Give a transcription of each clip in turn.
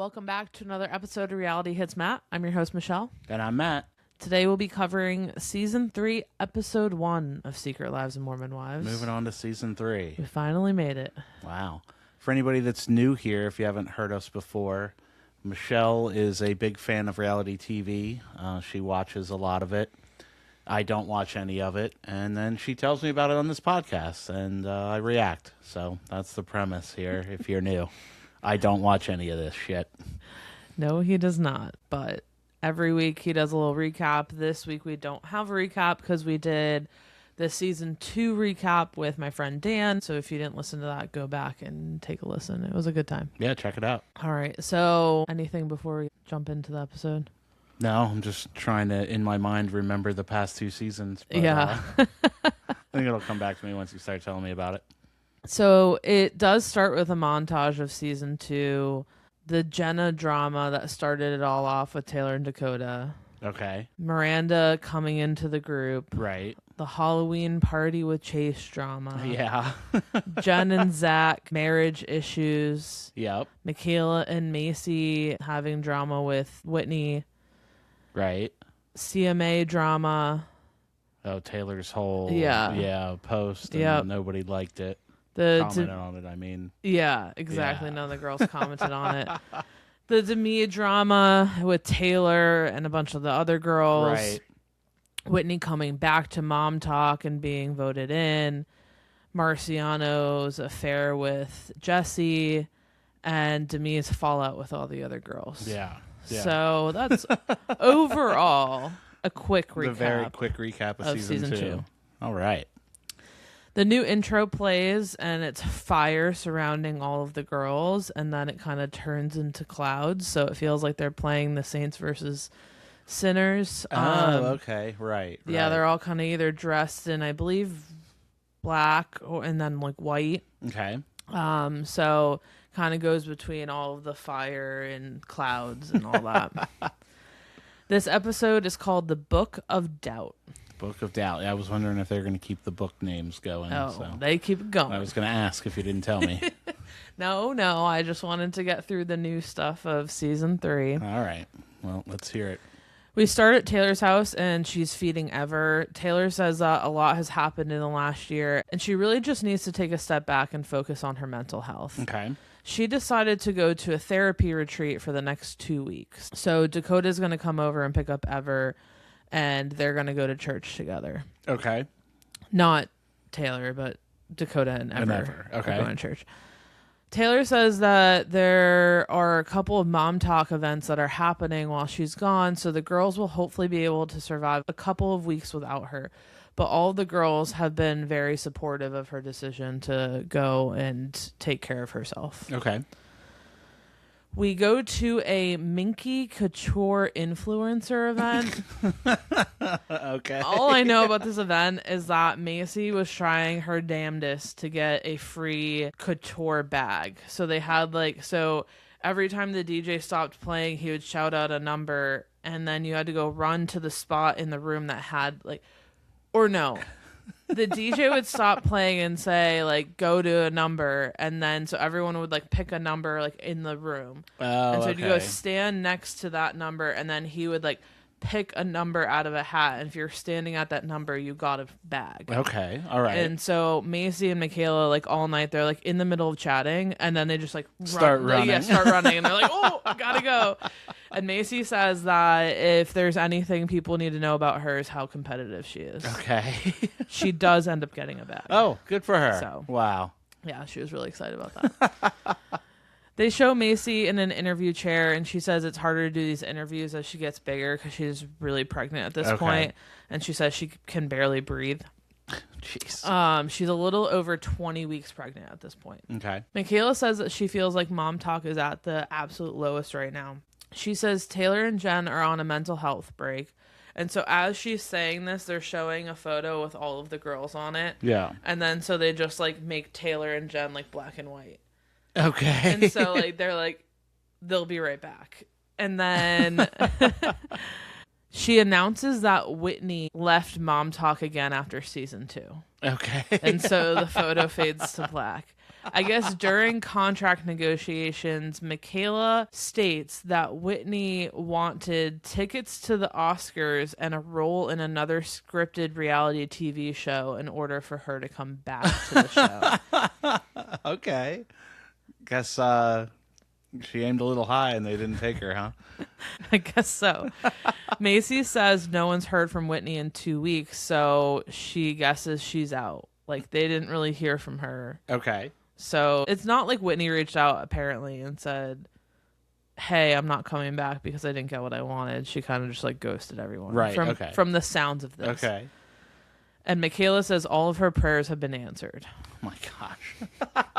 Welcome back to another episode of Reality Hits Matt. I'm your host, Michelle. And I'm Matt. Today we'll be covering Season 3, Episode 1 of Secret Lives of Mormon Wives. Moving on to Season 3. We finally made it. Wow. For anybody that's new here, if you haven't heard us before, Michelle is a big fan of reality TV. She watches a lot of it. I don't watch any of it. And then she tells me about it on this podcast, and I react. So that's the premise here, if you're new. I don't watch any of this shit. No, he does not. But every week he does a little recap. This week we don't have a recap because we did the Season 2 recap with my friend Dan. So if you didn't listen to that, go back and take a listen. It was a good time. Yeah, check it out. All right. So anything before we jump into the episode? No, I'm just trying to, in my mind, remember the past two seasons. But, yeah. I think it'll come back to me once you start telling me about it. So it does start with a montage of Season 2, the Jenna drama that started it all off with Taylor and Dakota. Okay. Miranda coming into the group. Right. The Halloween party with Chase drama. Yeah. Jen and Zach, marriage issues. Yep. Michaela and Macy having drama with Whitney. Right. CMA drama. Oh, Taylor's whole post. And Yep. nobody liked it. Commented on it, I mean. Yeah, exactly. None of the girls commented on it. The Demi drama with Taylor and a bunch of the other girls. Right. Whitney coming back to Mom Talk and being voted in. Marciano's affair with Jessi. And Demi's fallout with all the other girls. Yeah. So that's overall a quick recap. The very quick recap of season two. All right. The new intro plays, and it's fire surrounding all of the girls, and then it kind of turns into clouds, so it feels like they're playing the Saints versus Sinners. Okay. Right. Yeah, they're all kind of either dressed in, I believe, black and then like white. Okay. So kind of goes between all of the fire and clouds and all that. This episode is called The Book of Doubt. Book of Doubt. I was wondering if they're going to keep the book names going. They keep it going. I was going to ask if you didn't tell me. No. I just wanted to get through the new stuff of Season 3. All right. Well, let's hear it. We start at Taylor's house, and she's feeding Ever. Taylor says that a lot has happened in the last year, and she really just needs to take a step back and focus on her mental health. Okay. She decided to go to a therapy retreat for the next 2 weeks. So Dakota's going to come over and pick up Ever, and they're going to go to church together. Okay. Not Taylor, but Dakota and Ever Okay. are going to church. Taylor says that there are a couple of Mom Talk events that are happening while she's gone, so the girls will hopefully be able to survive a couple of weeks without her. But all the girls have been very supportive of her decision to go and take care of herself. Okay. We go to a Minky Couture influencer event. Okay. All I know about this event is that Macy was trying her damnedest to get a free couture bag. So they had so every time the DJ stopped playing, he would shout out a number, and then you had to go run to the spot in the room that had the DJ would stop playing and say, go to a number, and then so everyone would, pick a number, in the room. Oh, and so okay. you go stand next to that number, and then he would, pick a number out of a hat, and if you're standing at that number, you got a bag. Okay, all right. And so Macy and Michaela, all night, they're, in the middle of chatting, and then they just, start running. Yeah, start running, and they're like, oh, gotta go. And Macy says that if there's anything people need to know about her is how competitive she is. Okay. She does end up getting a bag. Oh, good for her. So, wow. Yeah, she was really excited about that. They show Macy in an interview chair, and she says it's harder to do these interviews as she gets bigger because she's really pregnant at this point, and she says she can barely breathe. Jeez. She's a little over 20 weeks pregnant at this point. Okay. Michaela says that she feels like Mom Talk is at the absolute lowest right now. She says Taylor and Jen are on a mental health break. And so as she's saying this, they're showing a photo with all of the girls on it. Yeah. And then so they just make Taylor and Jen black and white. Okay. And so they're they'll be right back. And then she announces that Whitney left Mom Talk again after season 2. Okay. And so the photo fades to black. I guess during contract negotiations, Michaela states that Whitney wanted tickets to the Oscars and a role in another scripted reality TV show in order for her to come back to the show. Okay. Guess she aimed a little high and they didn't take her, huh? I guess so. Macy says no one's heard from Whitney in 2 weeks, so she guesses she's out. Like, they didn't really hear from her. Okay. So it's not like Whitney reached out, apparently, and said, hey, I'm not coming back because I didn't get what I wanted. She kind of just, like, ghosted everyone. Right, okay. From the sounds of this. Okay. And Michaela says all of her prayers have been answered. Oh, my gosh.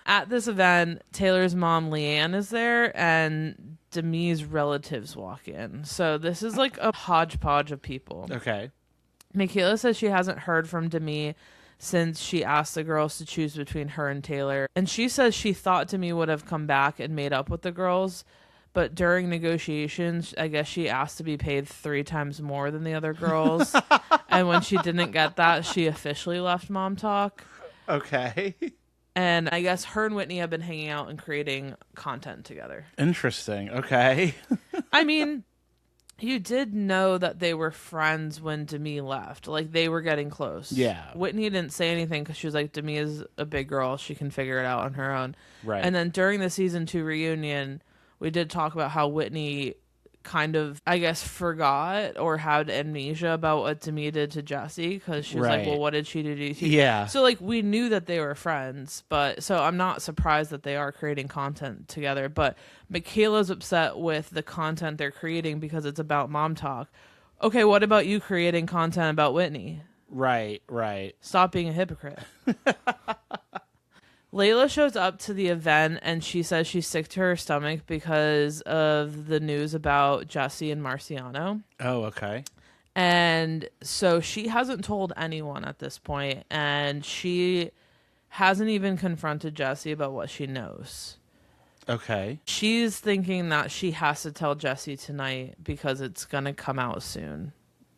At this event, Taylor's mom, Leanne, is there, and Demi's relatives walk in. So this is like a hodgepodge of people. Okay. Michaela says she hasn't heard from Demi since she asked the girls to choose between her and Taylor. And she says she thought Demi would have come back and made up with the girls. But during negotiations, I guess she asked to be paid 3 times more than the other girls. And when she didn't get that, she officially left Mom Talk. Okay. And I guess her and Whitney have been hanging out and creating content together. Interesting. Okay. I mean, you did know that they were friends when Demi left. Like, they were getting close. Yeah. Whitney didn't say anything because she was like, Demi is a big girl. She can figure it out on her own. Right. And then during the season 2 reunion, we did talk about how Whitney kind of, I guess, forgot or had amnesia about what Demi did to Jessi because she was like, well, what did she do to you? Yeah. So, like, we knew that they were friends, but so I'm not surprised that they are creating content together. But Michaela's upset with the content they're creating because it's about Mom Talk. Okay, what about you creating content about Whitney? Right, right. Stop being a hypocrite. Layla shows up to the event and she says she's sick to her stomach because of the news about Jessi and Marciano. Oh, okay. And so she hasn't told anyone at this point, and she hasn't even confronted Jessi about what she knows. Okay. She's thinking that she has to tell Jessi tonight because it's going to come out soon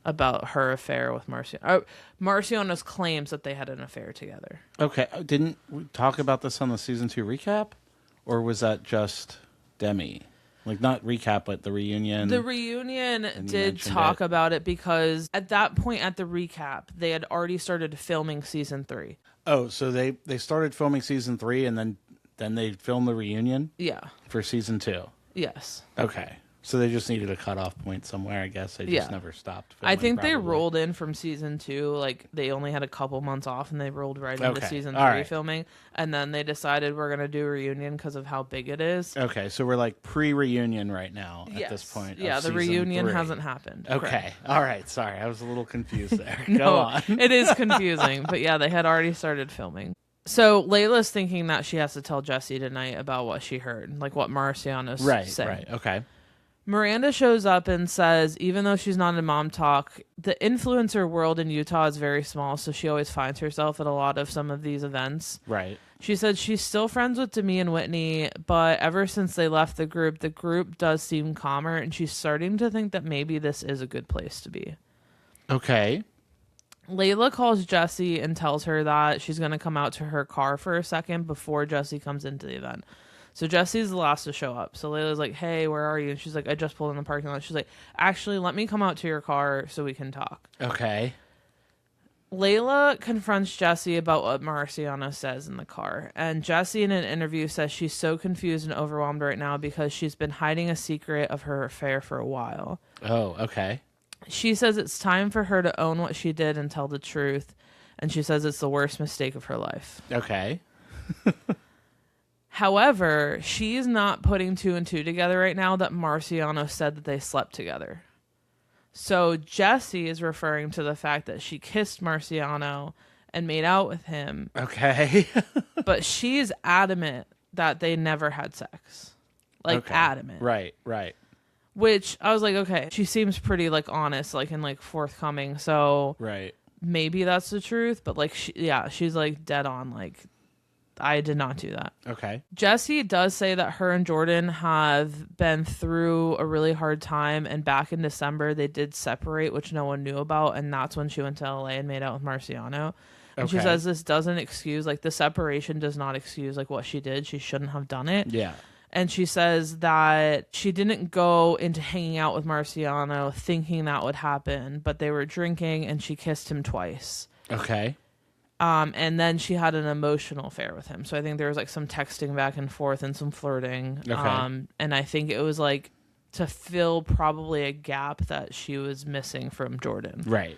about her affair with Marciano. Marciano's claims that they had an affair together. Okay. Didn't we talk about this on the season 2 recap? Or was that just Demi? Like, not recap, but the reunion. The reunion did talk about it because at that point at the recap, they had already started filming season 3. Oh, so they started filming season 3 and then they filmed the reunion? Yeah. For season 2? Yes. Okay. So they just needed a cutoff point somewhere, I guess. They just never stopped filming. I think probably. they rolled in from season 2. Like, they only had a couple months off, and they rolled right into season 3 filming. And then they decided we're going to do a reunion because of how big it is. Okay, so we're like pre-reunion right now at this point. Yeah, the reunion hasn't happened. Okay, Correct. All right. Sorry, I was a little confused there. No, Go on. It is confusing. But yeah, they had already started filming. So Layla's thinking that she has to tell Jessi tonight about what she heard, like what Marciano's saying. Right, okay. Miranda shows up and says, even though she's not in Mom Talk, the influencer world in Utah is very small, so she always finds herself at a lot of some of these events. Right. She said she's still friends with Demi and Whitney, but ever since they left the group does seem calmer, and she's starting to think that maybe this is a good place to be. Okay. Layla calls Jessi and tells her that she's going to come out to her car for a second before Jessi comes into the event. So Jessi's the last to show up. So Layla's like, hey, where are you? And she's like, I just pulled in the parking lot. She's like, actually, let me come out to your car so we can talk. Okay. Layla confronts Jessi about what Marciano says in the car. And Jessi in an interview says she's so confused and overwhelmed right now because she's been hiding a secret of her affair for a while. Oh, okay. She says it's time for her to own what she did and tell the truth. And she says it's the worst mistake of her life. Okay. However, she's not putting 2 and 2 together right now that Marciano said that they slept together. So Jessi is referring to the fact that she kissed Marciano and made out with him. Okay. But she's adamant that they never had sex. Like, adamant. Right, right. Which I was like, okay, she seems pretty like honest, like, and like forthcoming. So right. Maybe that's the truth. But like, she's like dead on. Like, I did not do that. Okay. Jessi does say that her and Jordan have been through a really hard time, and back in December they did separate, which no one knew about, and that's when she went to LA and made out with Marciano. And she says this doesn't excuse, like, the separation does not excuse, like, what she did. She shouldn't have done it. Yeah. And she says that she didn't go into hanging out with Marciano thinking that would happen, but they were drinking and she kissed him twice. Okay. And then she had an emotional affair with him. So I think there was like some texting back and forth and some flirting. Okay. And I think it was like to fill probably a gap that she was missing from Jordan. Right.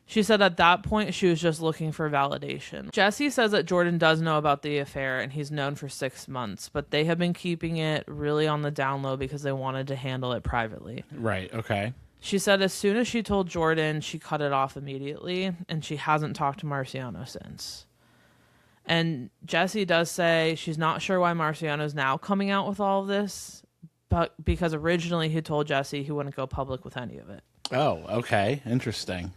She said at that point she was just looking for validation. Jessi says that Jordan does know about the affair and he's known for 6 months, but they have been keeping it really on the down low because they wanted to handle it privately. Right. Okay. She said as soon as she told Jordan, she cut it off immediately, and she hasn't talked to Marciano since. And Jessi does say she's not sure why Marciano's now coming out with all of this, but because originally he told Jessi he wouldn't go public with any of it. Oh, okay. Interesting.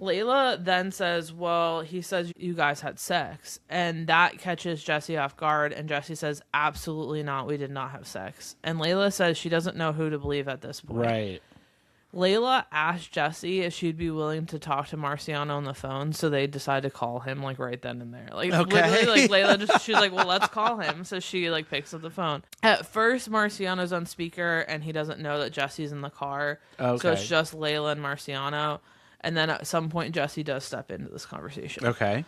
Layla then says, well, he says you guys had sex, and that catches Jessi off guard, and Jessi says, absolutely not, we did not have sex. And Layla says she doesn't know who to believe at this point. Right. Layla asked Jessi if she'd be willing to talk to Marciano on the phone, so they decide to call him, like, right then and there. Like, literally, like, Layla she's like, well, let's call him. So she, like, picks up the phone. At first, Marciano's on speaker, and he doesn't know that Jessi's in the car. Okay. So it's just Layla and Marciano. And then at some point, Jessi does step into this conversation. Okay.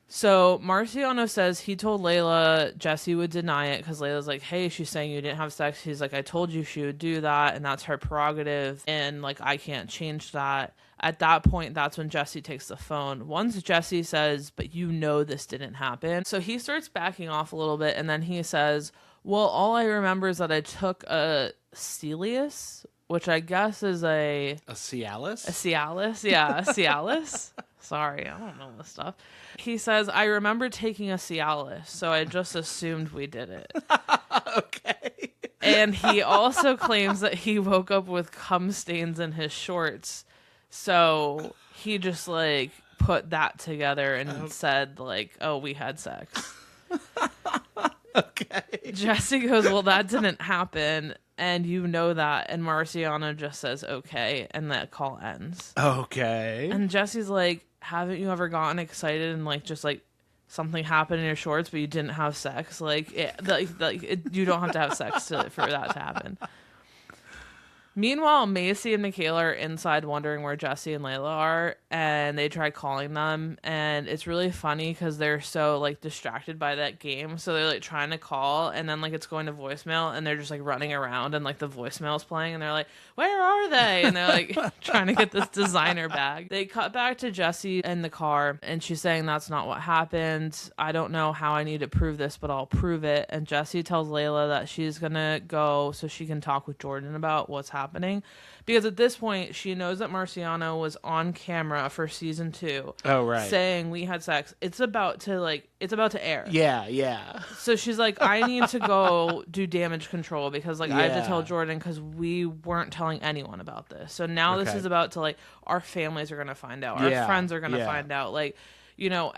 So Marciano says he told Layla Jessi would deny it because Layla's like, hey, she's saying you didn't have sex. He's like, I told you she would do that, and that's her prerogative, and, like, I can't change that. At that point, that's when Jessi takes the phone. Once Jessi says, but you know this didn't happen. So he starts backing off a little bit, and then he says, well, all I remember is that I took a Cialis, which I guess is a Cialis? A Cialis, yeah, a Cialis. Sorry, I don't know this stuff. He says, I remember taking a Cialis, so I just assumed we did it. Okay. And he also claims that he woke up with cum stains in his shorts. So he just, like, put that together and said, like, oh, we had sex. Okay. Jessi goes, well, that didn't happen. And you know that. And Marciano just says, okay. And that call ends. Okay. And Jessi's like, haven't you ever gotten excited and, like, just, like, something happened in your shorts, but you didn't have sex? Like, you don't have to have sex for that to happen. Meanwhile, Macy and Michaela are inside wondering where Jessi and Layla are, and they try calling them, and it's really funny because they're so, like, distracted by that game, so they're, like, trying to call, and then, like, it's going to voicemail, and they're just, like, running around, and, like, the voicemail's playing, and they're like, where are they? And they're, like, trying to get this designer bag. They cut back to Jessi in the car, and she's saying that's not what happened. I don't know how I need to prove this, but I'll prove it. And Jessi tells Layla that she's gonna go so she can talk with Jordan about what's happening, because at this point she knows that Marciano was on camera for season 2. Oh, right. Saying we had sex. It's about to air. Yeah. So she's like, I need to go do damage control because, like, I have to tell Yeah. Jordan because we weren't telling anyone about this. So now this Okay. is about to, like, our families are gonna find out, our Yeah, friends are gonna yeah. find out, like, you know,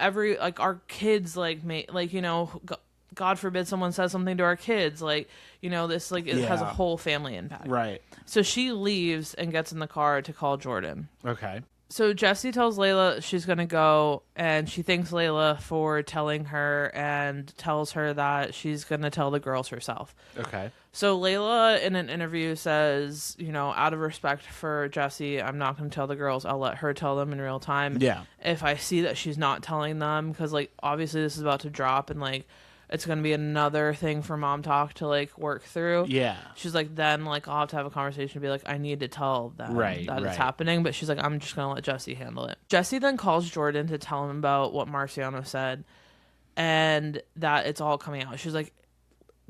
our kids, like, like, you know, God forbid someone says something to our kids, like, you know, this, like, it has a Yeah. whole family impact. Right. So she leaves and gets in the car to call Jordan. Okay. So Jessi tells Layla she's going to go, and she thanks Layla for telling her and tells her that she's going to tell the girls herself. Okay. So Layla in an interview says, you know, out of respect for Jessi, I'm not going to tell the girls. I'll let her tell them in real time. Yeah. If I see that she's not telling them, because, like, obviously this is about to drop, and, like, it's going to be another thing for Mom Talk to, like, work through. Yeah. She's like, then, like, I'll have to have a conversation to be like, I need to tell them Right, that right. it's happening. But she's like, I'm just going to let Jessi handle it. Jessi then calls Jordan to tell him about what Marciano said and that it's all coming out. She's like,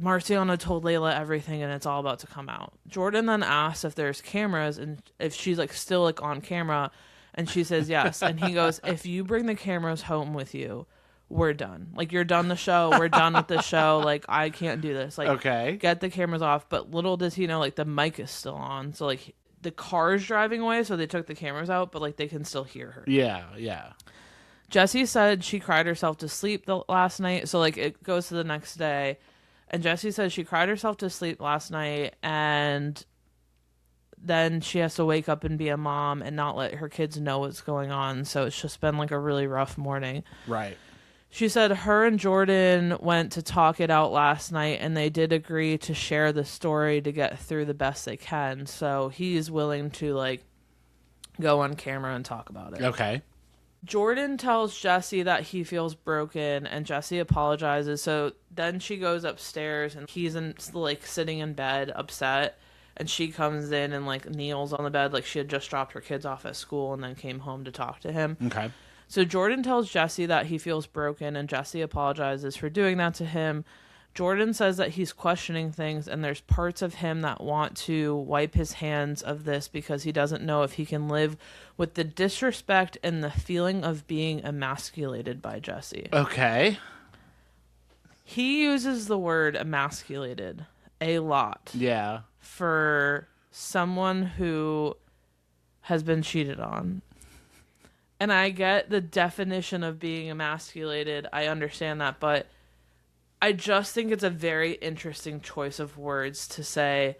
Marciano told Layla everything and it's all about to come out. Jordan then asks if there's cameras and if she's, like, still, like, on camera. And she says yes. And he goes, if you bring the cameras home with you, we're done. Like, you're done the show. We're done with the show. Like, I can't do this. Like, Okay. get the cameras off. But little does he know, like, the mic is still on. So, like, the car's driving away, so they took the cameras out, but, like, they can still hear her. Yeah. Jessi said she cried herself to sleep last night. So, like, it goes to the next day. And Jessi said she cried herself to sleep last night. And then she has to wake up and be a mom and not let her kids know what's going on. So it's just been, like, a really rough morning. Right. She said her and Jordan went to talk it out last night, and they did agree to share the story to get through the best they can. So he's willing to, like, go on camera and talk about it. Okay. Jordan tells Jessi that he feels broken, and Jessi apologizes. So then she goes upstairs, and he's like sitting in bed, upset. And she comes in and, like, kneels on the bed like she had just dropped her kids off at school and then came home to talk to him. Okay. So Jordan tells Jessi that he feels broken, and Jessi apologizes for doing that to him. Jordan says that he's questioning things, and there's parts of him that want to wipe his hands of this because he doesn't know if he can live with the disrespect and the feeling of being emasculated by Jessi. Okay. He uses the word emasculated a lot. Yeah. For someone who has been cheated on. And I get the definition of being emasculated. I understand that, but I just think it's a very interesting choice of words to say,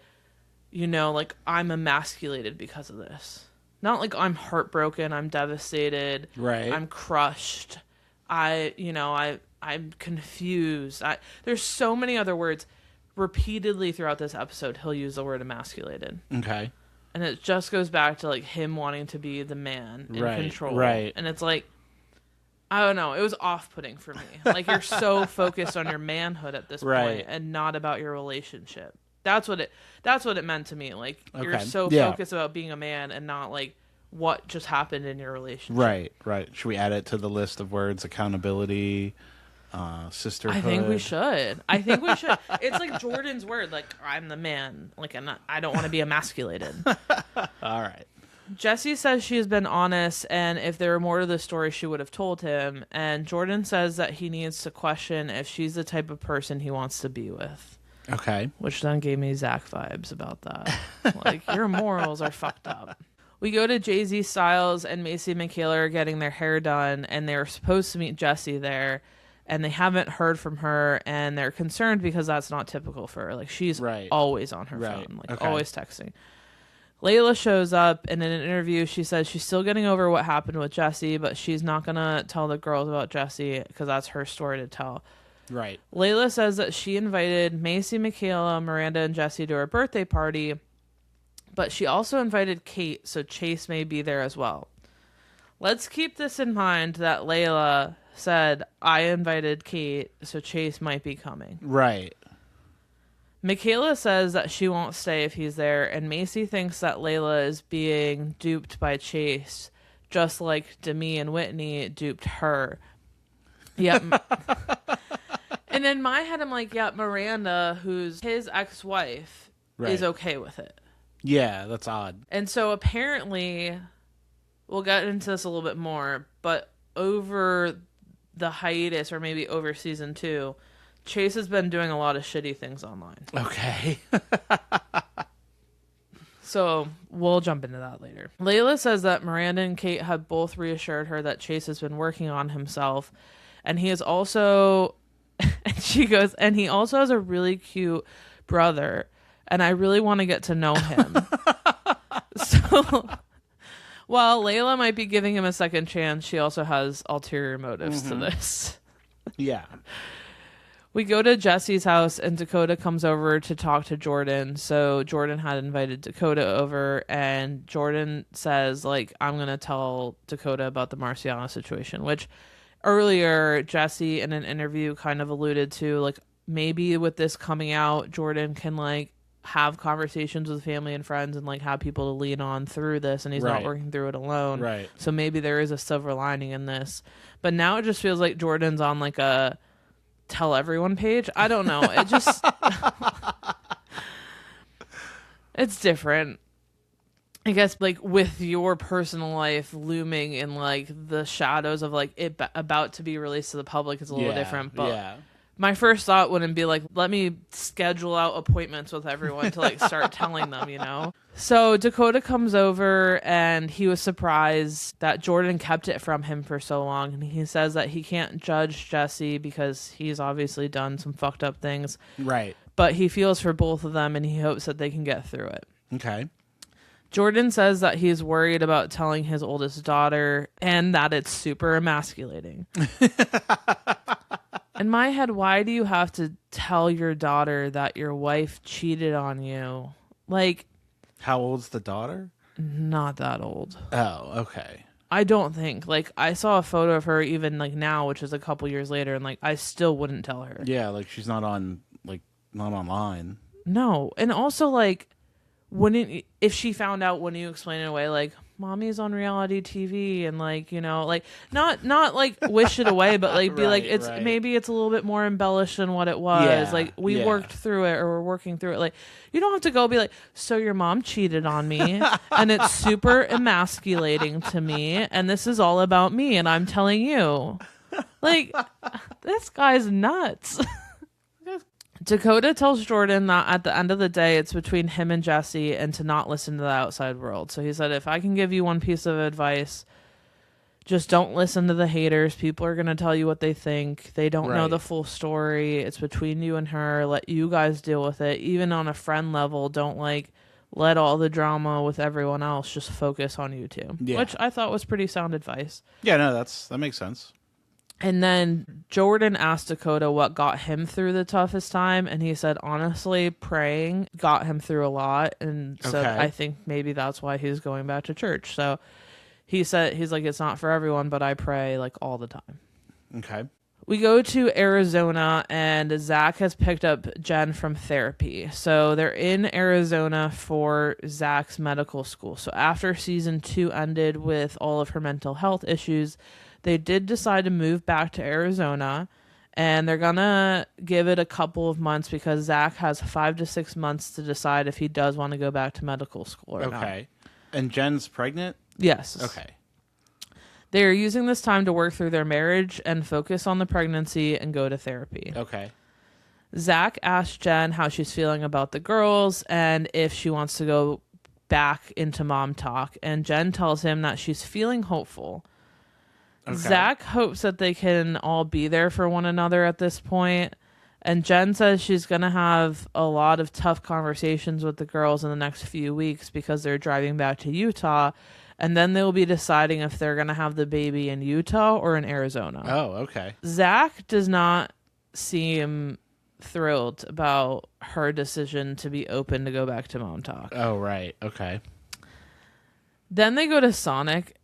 you know, like, I'm emasculated because of this. Not like I'm heartbroken, I'm devastated, right? I'm crushed, I'm confused. There's so many other words. Repeatedly throughout this episode, he'll use the word emasculated. Okay. And it just goes back to, like, him wanting to be the man in control. Right. And it's like, I don't know. It was off-putting for me. Like, you're so focused on your manhood at this point and not about your relationship. That's what it meant to me. Like, you're so focused about being a man and not, like, what just happened in your relationship. Right. Should we add it to the list of words? Accountability, sisterhood. I think we should. It's like Jordan's word. Like, I'm the man. Like, I don't want to be emasculated. All right. Jessi says she has been honest, and if there were more to the story, she would have told him. And Jordan says that he needs to question if she's the type of person he wants to be with. Okay. Which then gave me Zach vibes about that. Like, your morals are fucked up. We go to Jay-Z Styles and Macy and Michaela are getting their hair done, and they were supposed to meet Jessi there, and they haven't heard from her, and they're concerned because that's not typical for her. Like, she's always on her phone, like, always texting. Layla shows up, and in an interview, she says she's still getting over what happened with Jessi, but she's not going to tell the girls about Jessi because that's her story to tell. Right. Layla says that she invited Macy, Michaela, Miranda, and Jessi to her birthday party, but she also invited Kate, so Chase may be there as well. Let's keep this in mind that Layla said, I invited Kate, so Chase might be coming. Right. Michaela says that she won't stay if he's there, and Macy thinks that Layla is being duped by Chase, just like Demi and Whitney duped her. Yep. And in my head, I'm like, yeah, Miranda, who's his ex-wife, is okay with it. Yeah, that's odd. And so apparently, we'll get into this a little bit more, but over the hiatus, or maybe over season 2, Chase has been doing a lot of shitty things online. Okay. So we'll jump into that later. Layla says that Miranda and Kate have both reassured her that Chase has been working on himself. And he is also, and she goes, and he also has a really cute brother. And I really want to get to know him. So while Layla might be giving him a second chance, she also has ulterior motives to this. Yeah. We go to Jessi's house, and Dakota comes over to talk to Jordan. So Jordan had invited Dakota over, and Jordan says, like, I'm going to tell Dakota about the Marciano situation, which earlier Jessi in an interview kind of alluded to, like, maybe with this coming out, Jordan can, like, have conversations with family and friends and, like, have people to lean on through this, and he's not working through it alone. Right. So maybe there is a silver lining in this. But now it just feels like Jordan's on, like, a tell everyone page. I don't know. It just it's different. I guess, like, with your personal life looming in, like, the shadows of, like, it about to be released to the public is a little different. But my first thought wouldn't be like, let me schedule out appointments with everyone to like start telling them, you know? So Dakota comes over and he was surprised that Jordan kept it from him for so long. And he says that he can't judge Jessi because he's obviously done some fucked up things. Right. But he feels for both of them and he hopes that they can get through it. Okay. Jordan says that he's worried about telling his oldest daughter and that it's super emasculating. In my head, why do you have to tell your daughter that your wife cheated on you? Like, how old's the daughter? Not that old. Oh, okay. I don't think. Like, I saw a photo of her even like now, which is a couple years later, and like I still wouldn't tell her. Yeah, like she's not online. No, and also like, wouldn't if she found out, wouldn't you explain it away like, mommy's on reality TV and like, you know, like not like wish it away, but like be like it's maybe it's a little bit more embellished than what it was. Yeah, like we worked through it or we're working through it. Like you don't have to go be like, so your mom cheated on me and it's super emasculating to me and this is all about me and I'm telling you. Like this guy's nuts. Dakota tells Jordan that at the end of the day, it's between him and Jessi and to not listen to the outside world. So he said, if I can give you one piece of advice, just don't listen to the haters. People are going to tell you what they think. They don't know the full story. It's between you and her. Let you guys deal with it. Even on a friend level, don't like let all the drama with everyone else. Just focus on you two, which I thought was pretty sound advice. Yeah, no, that makes sense. And then Jordan asked Dakota what got him through the toughest time. And he said, honestly, praying got him through a lot. And so I think maybe that's why he's going back to church. So he said, he's like, it's not for everyone, but I pray like all the time. Okay. We go to Arizona and Zach has picked up Jen from therapy. So they're in Arizona for Zach's medical school. So after season 2 ended with all of her mental health issues, they did decide to move back to Arizona, and they're going to give it a couple of months because Zach has 5 to 6 months to decide if he does want to go back to medical school or not. Okay. And Jen's pregnant? Yes. Okay. They are using this time to work through their marriage and focus on the pregnancy and go to therapy. Okay. Zach asked Jen how she's feeling about the girls and if she wants to go back into mom talk, and Jen tells him that she's feeling hopeful. Okay. Zach hopes that they can all be there for one another at this point. And Jen says she's going to have a lot of tough conversations with the girls in the next few weeks because they're driving back to Utah. And then they'll be deciding if they're going to have the baby in Utah or in Arizona. Oh, okay. Zach does not seem thrilled about her decision to be open to go back to mom talk. Oh, right. Okay. Then they go to Sonic.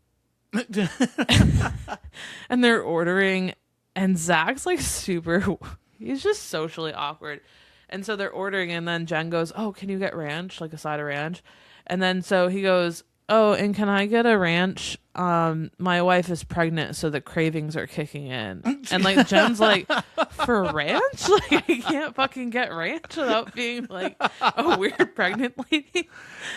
And they're ordering and Zach's like he's just socially awkward, and so they're ordering and then Jen goes, oh, can you get ranch, like a side of ranch? And then so he goes, oh, and can I get a ranch? My wife is pregnant, so the cravings are kicking in. And like Jen's like, for ranch? Like I can't fucking get ranch without being like a weird pregnant lady.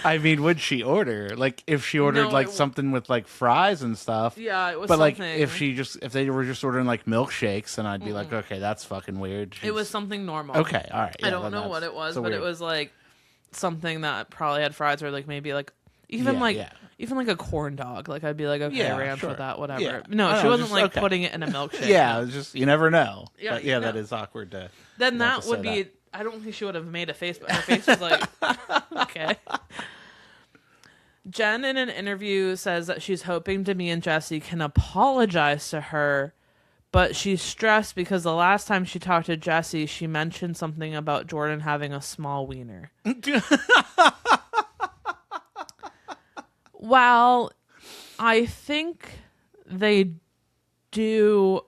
I mean, would she order? Like if she ordered something with like fries and stuff. Yeah, it was but something. Like if they were just ordering like milkshakes, then I'd be like, okay, that's fucking weird. It was something normal. Okay, all right. Yeah, I don't know what it was, but it was like something that probably had fries or like maybe like even like a corn dog. Like I'd be like, okay, ranch with that, whatever. Yeah. No, she wasn't putting it in a milkshake. Yeah, it was just you never know. Yeah, but that is awkward to. Then that would be. That. I don't think she would have made a face, but her face was like, okay. Jen in an interview says that she's hoping Demi and Jessi can apologize to her, but she's stressed because the last time she talked to Jessi, she mentioned something about Jordan having a small wiener. Well, I think they do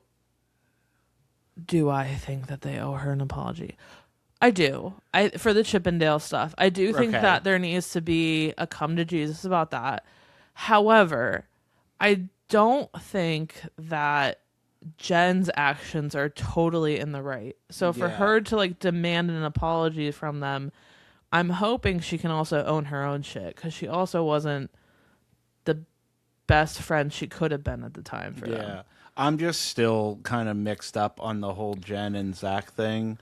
I think that they owe her an apology? I do. For the Chippendale stuff. I do think that there needs to be a come to Jesus about that. However, I don't think that Jen's actions are totally in the right. So for her to like demand an apology from them, I'm hoping she can also own her own shit, because she also wasn't the best friend she could have been at the time for them. I'm just still kind of mixed up on the whole Jen and Zach thing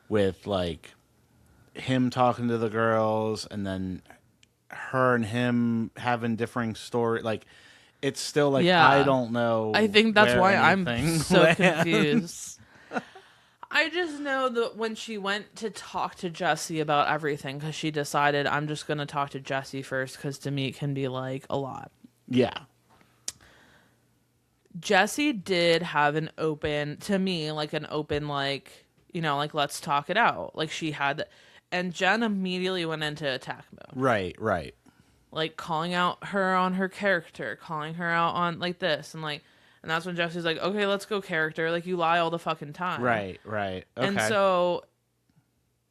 with, like, him talking to the girls and then her and him having differing story. Like, it's still like, Yeah. I don't know. I think that's why I'm so lands. confused. I just know that when she went to talk to Jessi about everything, because she decided, I'm just going to talk to Jessi first, because to me it can be, like, a lot. Yeah. Jessi did have an open, to me, like, an open, like, you know, like, let's talk it out. Like, she had, and Jen immediately went into attack mode. Right, right. Like, calling out her on her character, calling her out on, like, this, and, like, and that's when Jessi's like, okay, let's go character. Like, you lie all the fucking time. Right, right. Okay. And so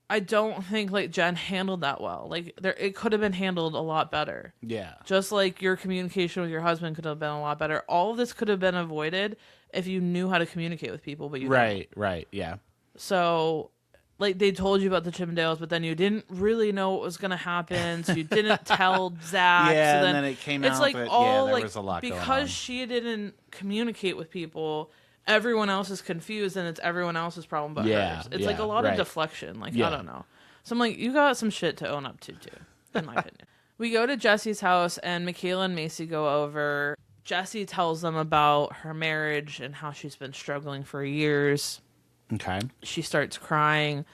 I don't think, like, Jen handled that well. Like, it could have been handled a lot better. Yeah. Just like your communication with your husband could have been a lot better. All of this could have been avoided if you knew how to communicate with people, but you Right, don't. right, yeah. So, like, they told you about the Chippendales, but then you didn't really know what was going to happen, so you didn't tell Zach. Yeah, so and then it came it's out like that, all, there like, was a lot going on. because she didn't communicate with people, everyone else is confused, and it's everyone else's problem but hers. It's like a lot of deflection. Like, I don't know. So I'm like, you got some shit to own up to, too, in my opinion. We go to Jessi's house, and Michaela and Macy go over. Jessi tells them about her marriage and how she's been struggling for years. Okay. She starts crying.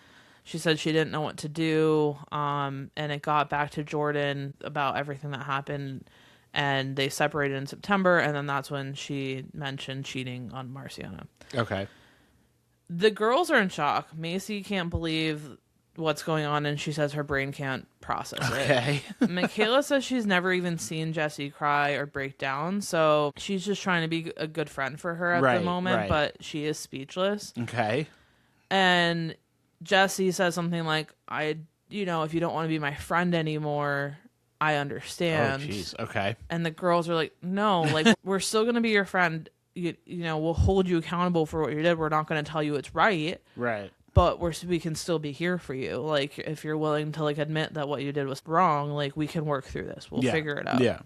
She said she didn't know what to do, and it got back to Jordan about everything that happened, and they separated in September, and then that's when she mentioned cheating on Marciano. Okay. The girls are in shock. Macy can't believe what's going on, and she says her brain can't process it. Michaela says she's never even seen Jessi cry or break down, so she's just trying to be a good friend for her at the moment, but she is speechless. Okay. And Jessi says something like, if you don't want to be my friend anymore, I understand. Oh, jeez. Okay. And the girls are like, no, like, we're still going to be your friend. You know, we'll hold you accountable for what you did. We're not going to tell you it's right. Right. But we can still be here for you. Like, if you're willing to, like, admit that what you did was wrong, like, we can work through this. We'll figure it out. Yeah.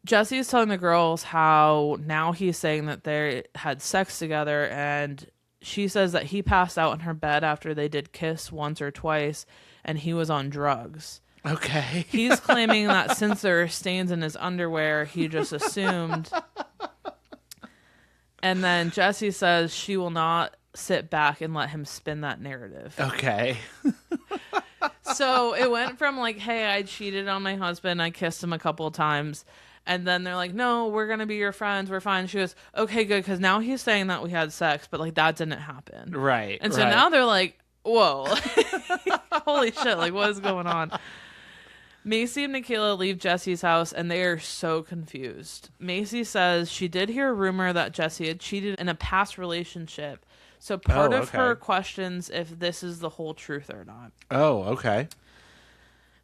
Jessi is telling the girls how now he's saying that they had sex together, and she says that he passed out in her bed after they did kiss once or twice, and he was on drugs. Okay. He's claiming that since there are stains in his underwear, he just assumed. And then Jessi says she will not sit back and let him spin that narrative. Okay. So it went from like, hey, I cheated on my husband, I kissed him a couple of times, and then they're like, no, we're gonna be your friends, we're fine. She goes, okay, good, because now he's saying that we had sex, but like that didn't happen. Right. And so now they're like, whoa, holy shit, like what is going on? Macy and Michaela leave Jessi's house, and they are so confused. Macy says she did hear a rumor that Jessi had cheated in a past relationship. So part of her questions if this is the whole truth or not. Oh, okay.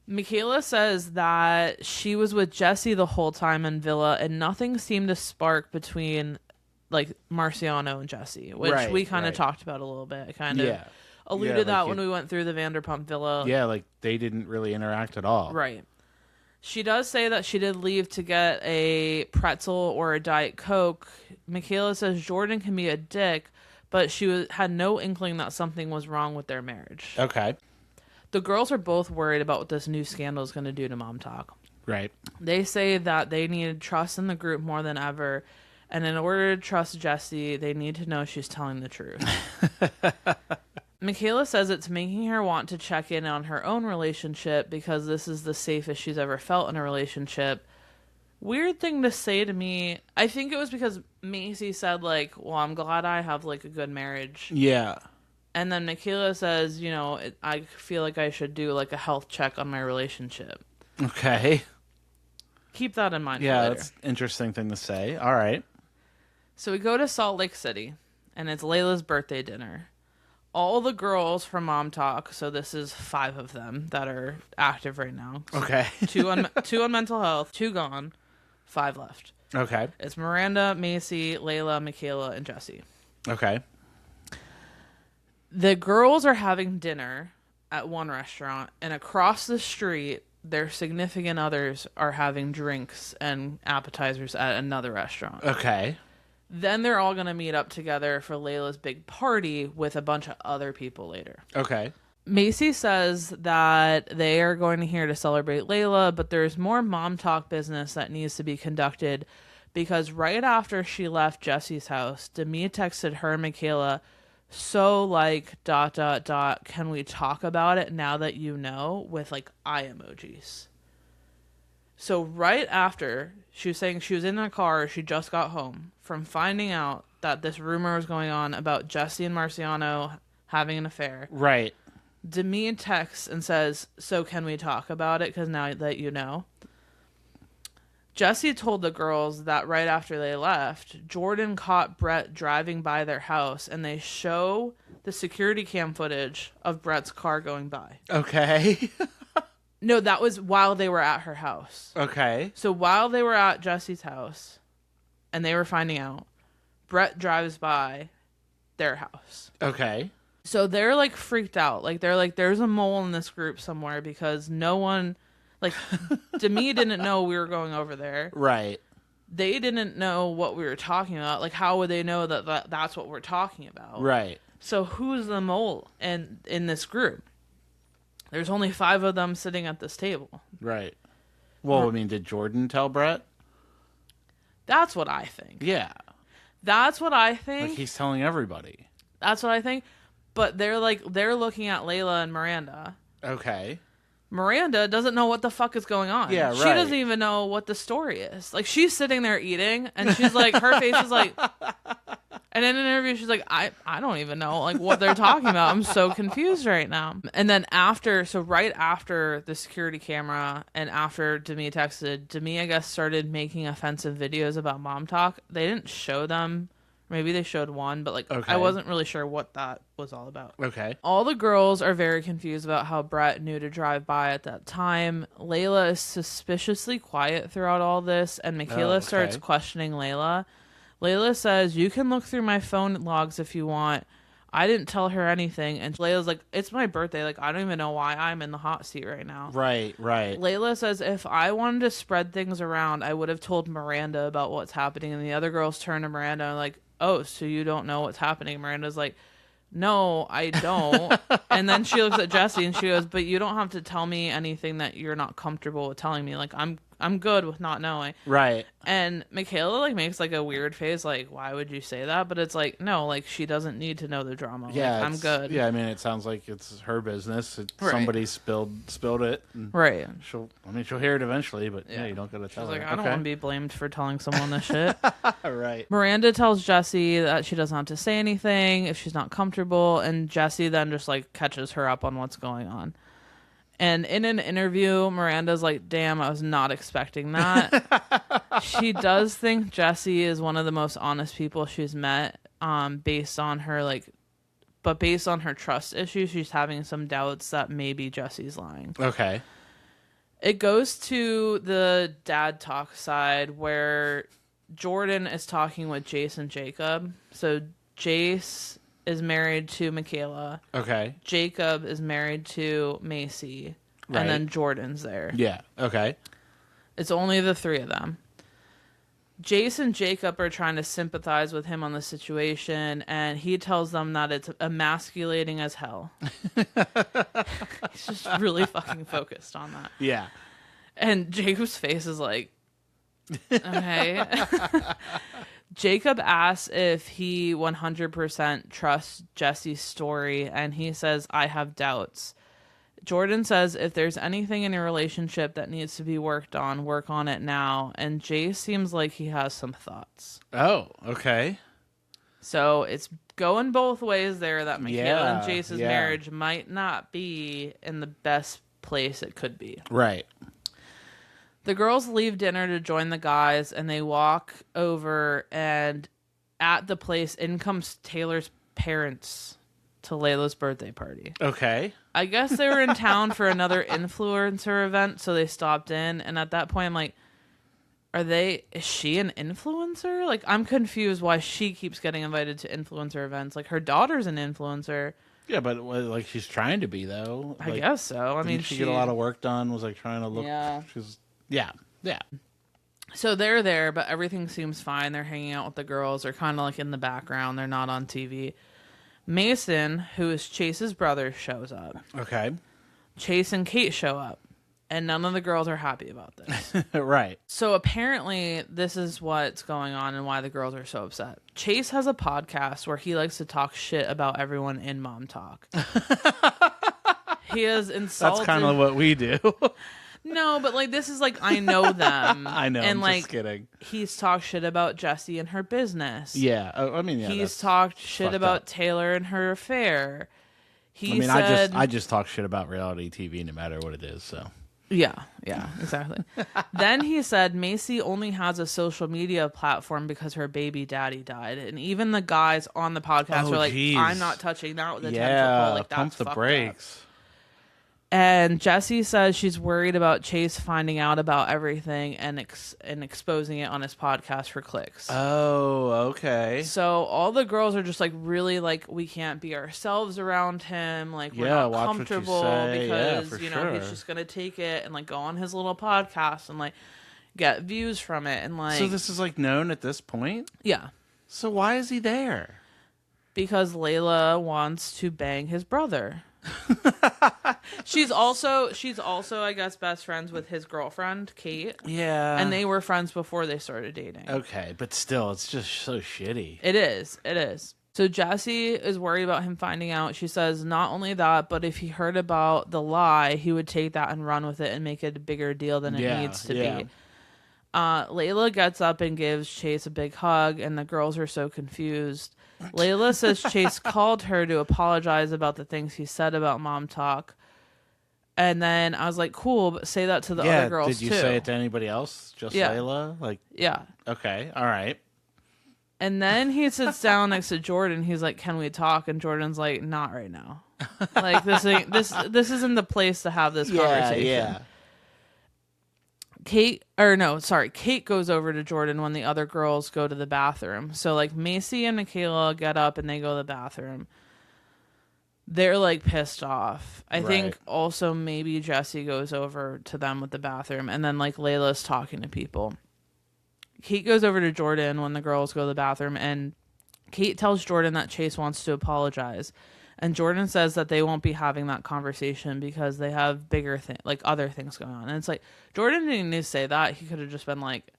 Michaela says that she was with Jessi the whole time in Villa, and nothing seemed to spark between, like, Marciano and Jessi, which we kind of talked about a little bit. I kind of alluded to that when we went through the Vanderpump Villa. Yeah, like, they didn't really interact at all. Right. She does say that she did leave to get a pretzel or a Diet Coke. Michaela says Jordan can be a dick, but she had no inkling that something was wrong with their marriage. Okay. The girls are both worried about what this new scandal is going to do to Mom Talk. Right. They say that they needed trust in the group more than ever, and in order to trust Jessi, they need to know she's telling the truth. Michaela says it's making her want to check in on her own relationship because this is the safest she's ever felt in a relationship. Weird thing to say to me. I think it was because Macy said, like, well, I'm glad I have, like, a good marriage. Yeah. And then Michaela says, I feel like I should do, like, a health check on my relationship. Okay. Keep that in mind. Yeah, for later. that's an interesting thing to say. All right. So we go to Salt Lake City, and it's Layla's birthday dinner. All the girls from Mom Talk, so this is 5 of them that are active right now. So okay. 2 on mental health, 2 gone, 5 left. Okay. It's Miranda, Macy, Layla, Michaela, and Jessi. Okay. The girls are having dinner at one restaurant, and across the street, their significant others are having drinks and appetizers at another restaurant. Okay. Then they're all going to meet up together for Layla's big party with a bunch of other people later. Okay. Macy says that they are going here to celebrate Layla, but there's more mom talk business that needs to be conducted because right after she left Jessi's house, Demi texted her and Michaela, so like ... can we talk about it now that you know, with like eye emojis. So right after, she was saying she was in a car, she just got home from finding out that this rumor was going on about Jessi and Marciano having an affair. Right. Demi texts and says, so can we talk about it because now that you know? Jessi told the girls that right after they left, Jordan caught Brett driving by their house, and they show the security cam footage of Brett's car going by. Okay. No, that was while they were at her house. Okay. So while they were at Jessi's house, and they were finding out, Brett drives by their house. Okay. So they're like freaked out. Like they're like, there's a mole in this group somewhere because no one, like, Demi didn't know we were going over there. Right. They didn't know what we were talking about. Like, how would they know that that's what we're talking about? Right. So who's the mole in this group? There's only 5 of them sitting at this table. Right. Well, I mean, did Jordan tell Brett? That's what I think. Yeah. That's what I think. Like, he's telling everybody. That's what I think. But they're looking at Layla and Miranda. Okay. Miranda doesn't know what the fuck is going on. Yeah, right. She doesn't even know what the story is. Like, she's sitting there eating, and she's like, her face is like, and in an interview, she's like, I don't even know, like, what they're talking about. I'm so confused right now. And then right after the security camera and after Demi texted, Demi, I guess, started making offensive videos about mom talk. They didn't show them. Maybe they showed one, but like, okay. I wasn't really sure what that was all about. Okay. All the girls are very confused about how Brett knew to drive by at that time. Layla is suspiciously quiet throughout all this, and Michaela starts questioning Layla. Layla says, you can look through my phone logs if you want. I didn't tell her anything. And Layla's like, it's my birthday. Like, I don't even know why I'm in the hot seat right now. Right. Layla says, if I wanted to spread things around, I would have told Miranda about what's happening. And the other girls turn to Miranda and like, oh, so you don't know what's happening? Miranda's like, no, I don't. And then she looks at Jessi and she goes, but you don't have to tell me anything that you're not comfortable with telling me. Like, I'm good with not knowing. Right. And Michaela like makes like a weird face, like, why would you say that? But it's like, no, like, she doesn't need to know the drama. Yeah, like, I'm good. Yeah, I mean, it sounds like it's her business. Right. Somebody spilled it. Right. She'll hear it eventually, but yeah, you don't gotta tell her. She's like, I don't want to be blamed for telling someone this shit. Right. Miranda tells Jessi that she doesn't have to say anything if she's not comfortable, and Jessi then just like catches her up on what's going on. And in an interview, Miranda's like, damn, I was not expecting that. She does think Jessi is one of the most honest people she's met, based on her based on her trust issues, she's having some doubts that maybe Jessi's lying. Okay. It goes to the dad talk side where Jordan is talking with Jace and Jacob. So Jace is married to Michaela. Okay. Jacob is married to Macy. Right. And then Jordan's there. Yeah. Okay. It's only the 3 of them. Jace and Jacob are trying to sympathize with him on the situation, and he tells them that it's emasculating as hell. He's just really fucking focused on that. Yeah. And Jacob's face is like, okay. Jacob asks if he 100% trusts Jessi's story, and he says, I have doubts. Jordan says, if there's anything in your relationship that needs to be worked on, work on it now. And Jace seems like he has some thoughts. Oh, okay. So it's going both ways there, that Michaela and Jace's yeah. marriage might not be in the best place it could be. Right. The girls leave dinner to join the guys, and they walk over, and at the place, in comes Taylor's parents to Layla's birthday party. Okay. I guess they were in town for another influencer event, so they stopped in, and at that point, I'm like, is she an influencer? Like, I'm confused why she keeps getting invited to influencer events. Like, her daughter's an influencer. Yeah, but like, she's trying to be, though. I guess so. I mean, she get a lot of work done, was like trying to look. Yeah. Yeah. So they're there, but everything seems fine. They're hanging out with the girls. They're kind of like in the background. They're not on TV. Mason, who is Chase's brother, shows up. Okay. Chase and Kate show up. And none of the girls are happy about this. Right. So apparently this is what's going on and why the girls are so upset. Chase has a podcast where he likes to talk shit about everyone in Mom Talk. He has insulted... That's kind of what we do. No, but like this is like I know them. I know. And I'm like just kidding. he's talked shit about Jessi and her business. Yeah. I mean, yeah. He's talked shit about Taylor and her affair. I just talk shit about reality TV no matter what it is. So. Yeah, exactly. Then he said Macy only has a social media platform because her baby daddy died, and even the guys on the podcast were like, geez. "I'm not touching that with a 10-foot pole." Like that's pump the brakes. Up. And Jessi says she's worried about Chase finding out about everything and exposing it on his podcast for clicks. Oh, okay. So all the girls are just like really like we can't be ourselves around him. Like we're not comfortable because you know he's just gonna take it and like go on his little podcast and like get views from it and like. So this is like known at this point. Yeah. So why is he there? Because Layla wants to bang his brother. She's also I guess best friends with his girlfriend Kate. Yeah. And they were friends before they started dating. Okay, but still it's just so shitty. It is. So Jessi is worried about him finding out. She says not only that, but if he heard about the lie, he would take that and run with it and make it a bigger deal than it needs to be. Layla gets up and gives Chase a big hug, and the girls are so confused. Layla says Chase called her to apologize about the things he said about Mom Talk. And then I was like, cool, but say that to the other girls too. Did you say it to anybody else? Just Layla? Like, yeah. Okay, all right. And then he sits down next to Jordan. He's like, can we talk? And Jordan's like, not right now. Like, this isn't the place to have this conversation. Yeah. Kate goes over to Jordan when the other girls go to the bathroom. So like Macy and Michaela get up and they go to the bathroom. They're like pissed off. I think also maybe Jessi goes over to them with the bathroom, and then like Layla's talking to people. Kate goes over to Jordan when the girls go to the bathroom, and Kate tells Jordan that Chase wants to apologize. And Jordan says that they won't be having that conversation because they have bigger other things going on. And it's like, Jordan didn't need to say that. He could have just been like,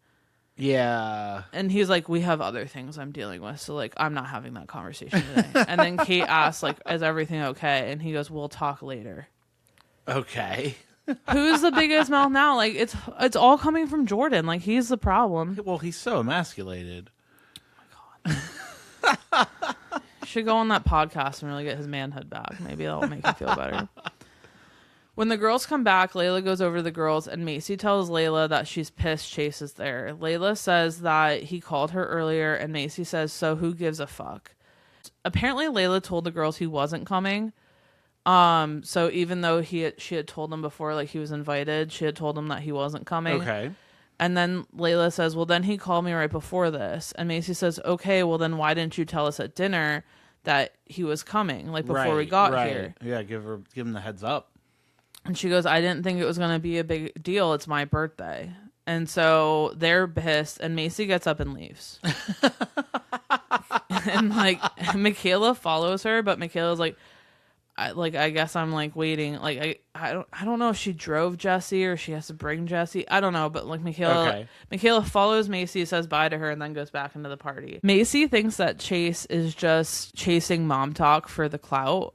yeah. And he's like, we have other things I'm dealing with. So like, I'm not having that conversation today. And then Kate asks like, is everything okay? And he goes, we'll talk later. Okay. Who's the biggest mouth now? Like it's all coming from Jordan. Like he's the problem. Well, he's so emasculated. Oh my God. Should go on that podcast and really get his manhood back. Maybe that'll make him feel better. When the girls come back, Layla goes over to the girls, and Macy tells Layla that she's pissed Chase is there. Layla says that he called her earlier, and Macy says, so who gives a fuck? Apparently, Layla told the girls he wasn't coming. So even though she had told them before, like he was invited, she had told him that he wasn't coming. Okay. And then Layla says, well, then he called me right before this. And Macy says, okay, well, then why didn't you tell us at dinner that he was coming, like before we got here? Yeah, give him the heads up. And she goes, I didn't think it was going to be a big deal. It's my birthday. And so they're pissed, and Macy gets up and leaves. And like Michaela follows her, but Michaela's like, I guess I'm like waiting. Like I don't know if she drove Jessi or she has to bring Jessi. I don't know, but like Michaela follows Macy, says bye to her, and then goes back into the party. Macy thinks that Chase is just chasing Mom Talk for the clout.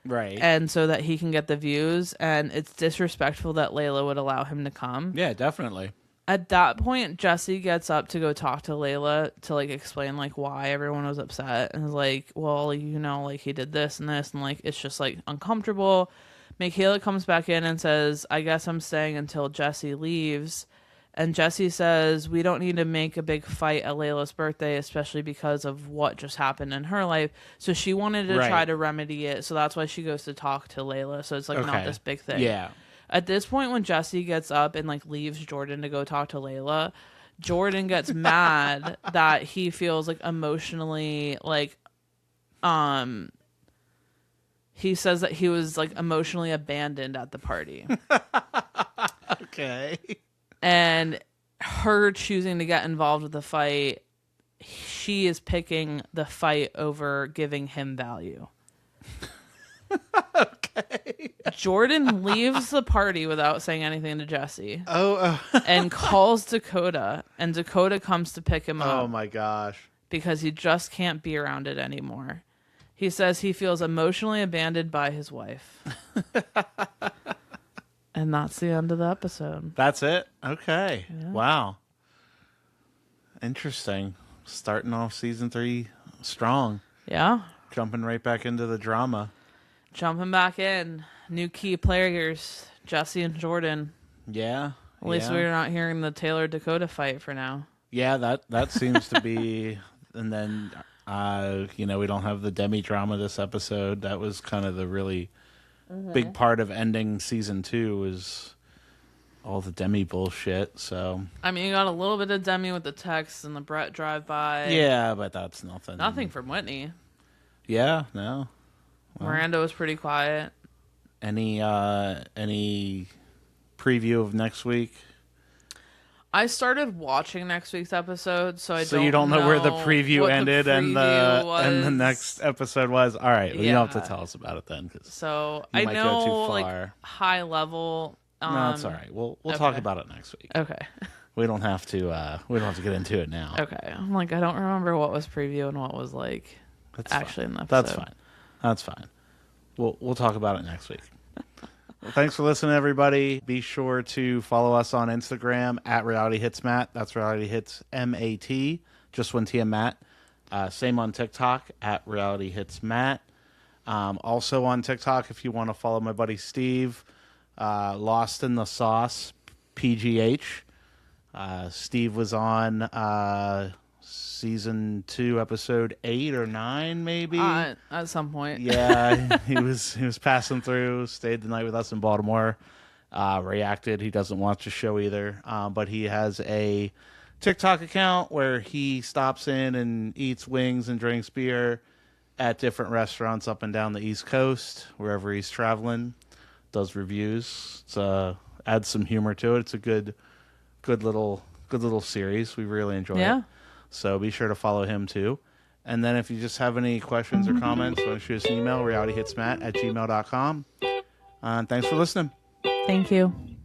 Right. And so that he can get the views, and it's disrespectful that Layla would allow him to come. Yeah, definitely. At that point, Jessi gets up to go talk to Layla to like explain like why everyone was upset, and is like, well, you know, like he did this and this, and like it's just like uncomfortable. Michaela comes back in and says, I guess I'm staying until Jessi leaves. And Jessi says, we don't need to make a big fight at Layla's birthday, especially because of what just happened in her life. So she wanted to try to remedy it. So that's why she goes to talk to Layla. So it's like not this big thing. Yeah. At this point, when Jessi gets up and like leaves Jordan to go talk to Layla, Jordan gets mad that he feels like emotionally like, he says that he was like emotionally abandoned at the party. Okay. And her choosing to get involved with the fight, she is picking the fight over giving him value. Okay. Jordan leaves the party without saying anything to Jessi. Oh. And calls Dakota, and Dakota comes to pick him up. Oh my gosh. Because he just can't be around it anymore. He says he feels emotionally abandoned by his wife. And that's the end of the episode. That's it? Okay. Yeah. Wow. Interesting. Starting off season 3 strong. Yeah. Jumping right back into the drama. Jumping back in. New key players, Jessi and Jordan. Yeah. At least we're not hearing the Taylor-Dakota fight for now. Yeah, that seems to be... And then, we don't have the Demi drama this episode. That was kind of the really big part of ending season 2 is all the Demi bullshit. So I mean, you got a little bit of Demi with the text and the Brett drive-by. yeah, but that's nothing. Nothing from Whitney. Yeah, no. Well, Miranda was pretty quiet. Any preview of next week? I started watching next week's episode, so you don't know where the preview ended and the was. next episode was. All right, well, you don't have to tell us about it then, because so you I might know go too far. like high level. No, it's all right. We'll talk about it next week. Okay. We don't have to. We don't have to get into it now. Okay. I'm like, I don't remember what was preview and what was like That's actually fine. in the episode. That's fine. That's fine. We'll talk about it next week. Well, thanks for listening, everybody. Be sure to follow us on Instagram at Reality Hits Matt. That's Reality Hits MAT. Just one T and Matt. Same on TikTok at Reality Hits Matt. Also on TikTok, if you want to follow my buddy Steve, Lost in the Sauce PGH. Steve was on season 2, episode 8 or 9, maybe. At some point. Yeah, he was passing through. Stayed the night with us in Baltimore. Reacted. He doesn't watch the show either, but he has a TikTok account where he stops in and eats wings and drinks beer at different restaurants up and down the East Coast, wherever he's traveling. Does reviews. Adds some humor to it. It's a good little series. We really enjoy it. So be sure to follow him too. And then if you just have any questions or comments, want to shoot us an email, realityhitsmatt@gmail.com. Thanks for listening. Thank you.